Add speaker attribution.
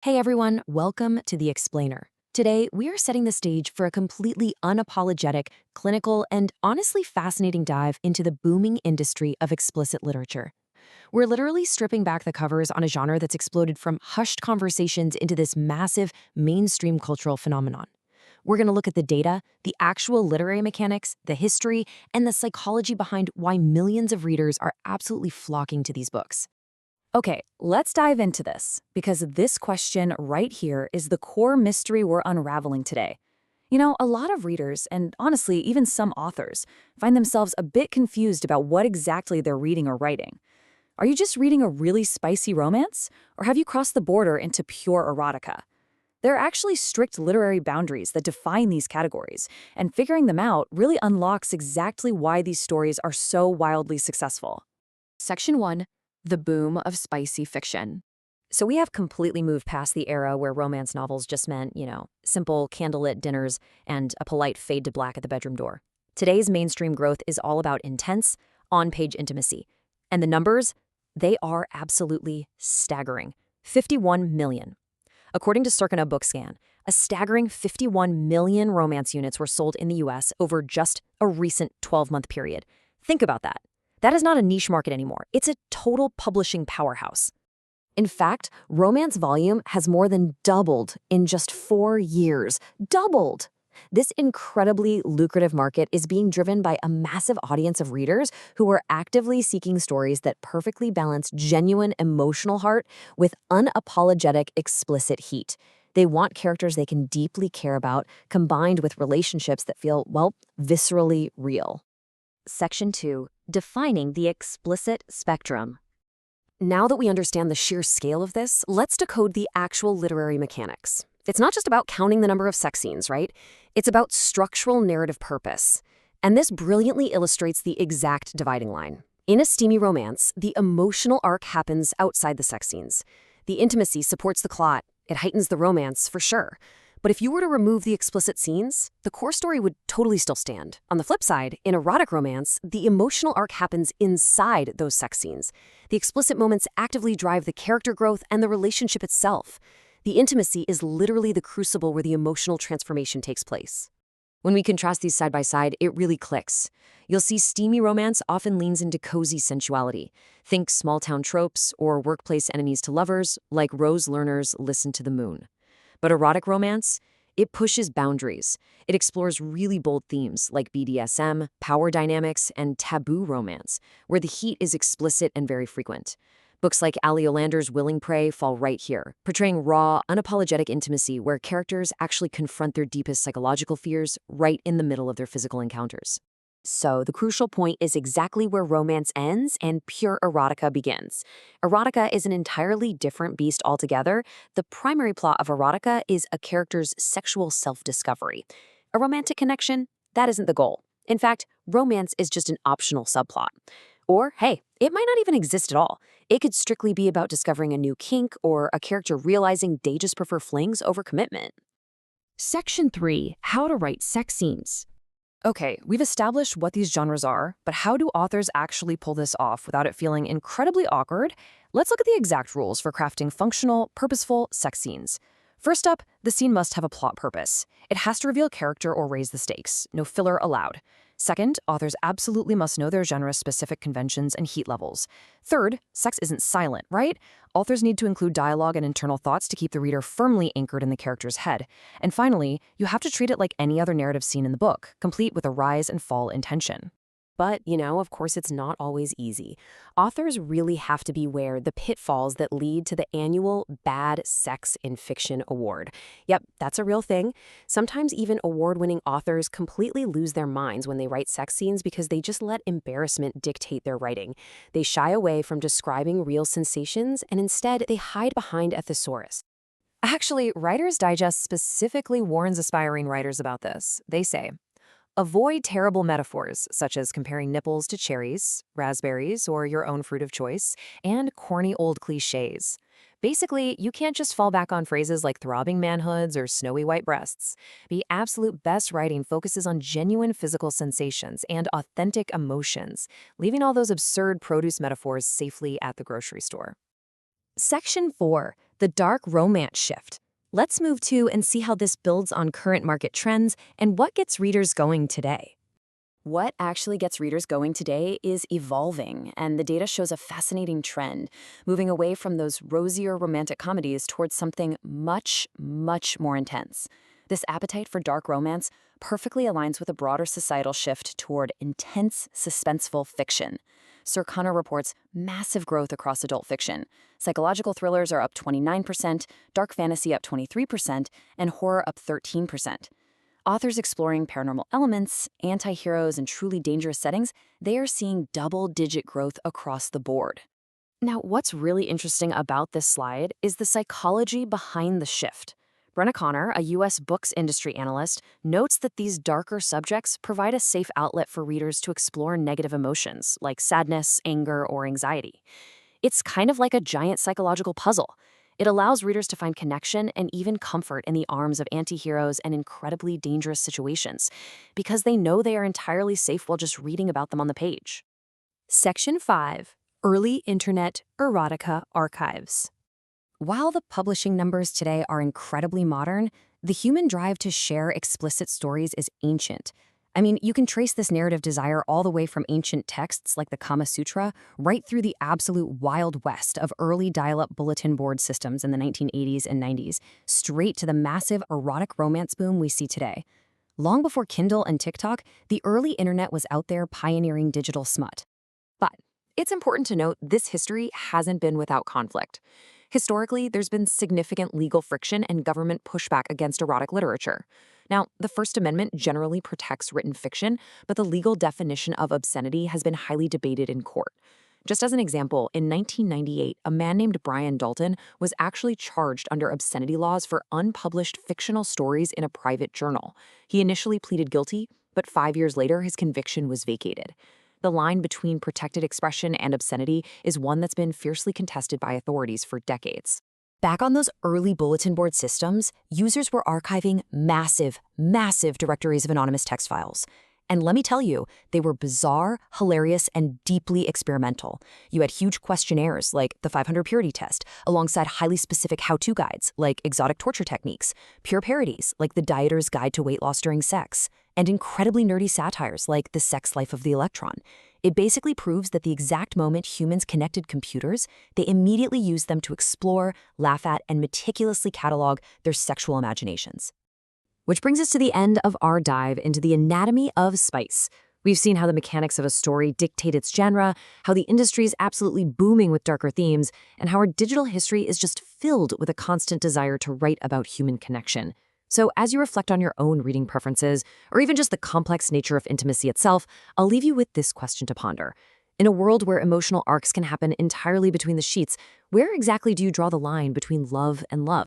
Speaker 1: Hey everyone, welcome to The Explainer. Today, we are setting the stage for a completely unapologetic, clinical, and honestly fascinating dive into the booming industry of explicit literature. We're literally stripping back the covers on a genre that's exploded from hushed conversations into this massive, mainstream cultural phenomenon. We're going to look at the data, the actual literary mechanics, the history, and the psychology behind why millions of readers are absolutely flocking to these books. Okay, let's dive into this, because this question right here is the core mystery we're unraveling today. A lot of readers, and honestly, even some authors, find themselves a bit confused about what exactly they're reading or writing. Are you just reading a really spicy romance, or have you crossed the border into pure erotica? There are actually strict literary boundaries that define these categories, and figuring them out really unlocks exactly why these stories are so wildly successful. Section 1. The boom of spicy fiction. So we have completely moved past the era where romance novels just meant, simple candlelit dinners and a polite fade to black at the bedroom door. Today's mainstream growth is all about intense, on-page intimacy. And the numbers, they are absolutely staggering. 51 million. According to Circana Bookscan, a staggering 51 million romance units were sold in the US over just a recent 12-month period. Think about that. That is not a niche market anymore. It's a total publishing powerhouse. In fact, romance volume has more than doubled in just 4 years. Doubled! This incredibly lucrative market is being driven by a massive audience of readers who are actively seeking stories that perfectly balance genuine emotional heart with unapologetic explicit heat. They want characters they can deeply care about, combined with relationships that feel, viscerally real. Section 2. Defining the explicit spectrum. Now that we understand the sheer scale of this, let's decode the actual literary mechanics. It's not just about counting the number of sex scenes, right? It's about structural narrative purpose. And this brilliantly illustrates the exact dividing line. In a steamy romance, the emotional arc happens outside the sex scenes. The intimacy supports the plot. It heightens the romance, for sure. But if you were to remove the explicit scenes, the core story would totally still stand. On the flip side, in erotic romance, the emotional arc happens inside those sex scenes. The explicit moments actively drive the character growth and the relationship itself. The intimacy is literally the crucible where the emotional transformation takes place. When we contrast these side by side, it really clicks. You'll see steamy romance often leans into cozy sensuality. Think small-town tropes or workplace enemies to lovers, like Rose Lerner's Listen to the Moon. But erotic romance, it pushes boundaries. It explores really bold themes like BDSM, power dynamics, and taboo romance, where the heat is explicit and very frequent. Books like Ali Olander's Willing Prey fall right here, portraying raw, unapologetic intimacy where characters actually confront their deepest psychological fears right in the middle of their physical encounters. So, the crucial point is exactly where romance ends and pure erotica begins. Erotica is an entirely different beast altogether. The primary plot of erotica is a character's sexual self-discovery. A romantic connection? That isn't the goal. In fact, romance is just an optional subplot. Or, hey, it might not even exist at all. It could strictly be about discovering a new kink or a character realizing they just prefer flings over commitment. Section 3. How to write sex scenes. Okay, we've established what these genres are, but how do authors actually pull this off without it feeling incredibly awkward? Let's look at the exact rules for crafting functional, purposeful sex scenes. First up, the scene must have a plot purpose. It has to reveal character or raise the stakes. No filler allowed. Second, authors absolutely must know their genre's specific conventions and heat levels. Third, sex isn't silent, right? Authors need to include dialogue and internal thoughts to keep the reader firmly anchored in the character's head. And finally, you have to treat it like any other narrative scene in the book, complete with a rise and fall intention. But, of course, it's not always easy. Authors really have to beware the pitfalls that lead to the annual Bad Sex in Fiction Award. Yep, that's a real thing. Sometimes even award-winning authors completely lose their minds when they write sex scenes because they just let embarrassment dictate their writing. They shy away from describing real sensations, and instead they hide behind a thesaurus. Actually, Writer's Digest specifically warns aspiring writers about this. They say, avoid terrible metaphors, such as comparing nipples to cherries, raspberries, or your own fruit of choice, and corny old cliches. Basically, you can't just fall back on phrases like throbbing manhoods or snowy white breasts. The absolute best writing focuses on genuine physical sensations and authentic emotions, leaving all those absurd produce metaphors safely at the grocery store. Section 4. the dark romance shift. Let's move to and see how this builds on current market trends and what gets readers going today. What actually gets readers going today is evolving, and the data shows a fascinating trend, moving away from those rosier romantic comedies towards something much, much more intense. This appetite for dark romance perfectly aligns with a broader societal shift toward intense, suspenseful fiction. Circana reports massive growth across adult fiction. Psychological thrillers are up 29%, dark fantasy up 23%, and horror up 13%. Authors exploring paranormal elements, anti-heroes, and truly dangerous settings, they are seeing double-digit growth across the board. Now, what's really interesting about this slide is the psychology behind the shift. Brenna Connor, a U.S. books industry analyst, notes that these darker subjects provide a safe outlet for readers to explore negative emotions like sadness, anger, or anxiety. It's kind of like a giant psychological puzzle. It allows readers to find connection and even comfort in the arms of anti-heroes and incredibly dangerous situations, because they know they are entirely safe while just reading about them on the page. Section 5. Early Internet Erotica Archives. While the publishing numbers today are incredibly modern, the human drive to share explicit stories is ancient. I mean, you can trace this narrative desire all the way from ancient texts like the Kama Sutra right through the absolute Wild West of early dial-up bulletin board systems in the 1980s and 90s, straight to the massive erotic romance boom we see today. Long before Kindle and TikTok, the early internet was out there pioneering digital smut. But it's important to note this history hasn't been without conflict. Historically, there's been significant legal friction and government pushback against erotic literature. Now, the First Amendment generally protects written fiction, but the legal definition of obscenity has been highly debated in court. Just as an example, in 1998, a man named Brian Dalton was actually charged under obscenity laws for unpublished fictional stories in a private journal. He initially pleaded guilty, but 5 years later, his conviction was vacated. The line between protected expression and obscenity is one that's been fiercely contested by authorities for decades. Back on those early bulletin board systems, users were archiving massive directories of anonymous text files. And let me tell you, they were bizarre, hilarious, and deeply experimental. You had huge questionnaires like the 500 Purity Test, alongside highly specific how-to guides like exotic torture techniques, pure parodies like the Dieter's Guide to Weight Loss During Sex, and incredibly nerdy satires like The Sex Life of the Electron. It basically proves that the exact moment humans connected computers, they immediately used them to explore, laugh at, and meticulously catalog their sexual imaginations. Which brings us to the end of our dive into the anatomy of spice. We've seen how the mechanics of a story dictate its genre, how the industry is absolutely booming with darker themes, and how our digital history is just filled with a constant desire to write about human connection. So as you reflect on your own reading preferences, or even just the complex nature of intimacy itself, I'll leave you with this question to ponder. In a world where emotional arcs can happen entirely between the sheets, where exactly do you draw the line between love and love?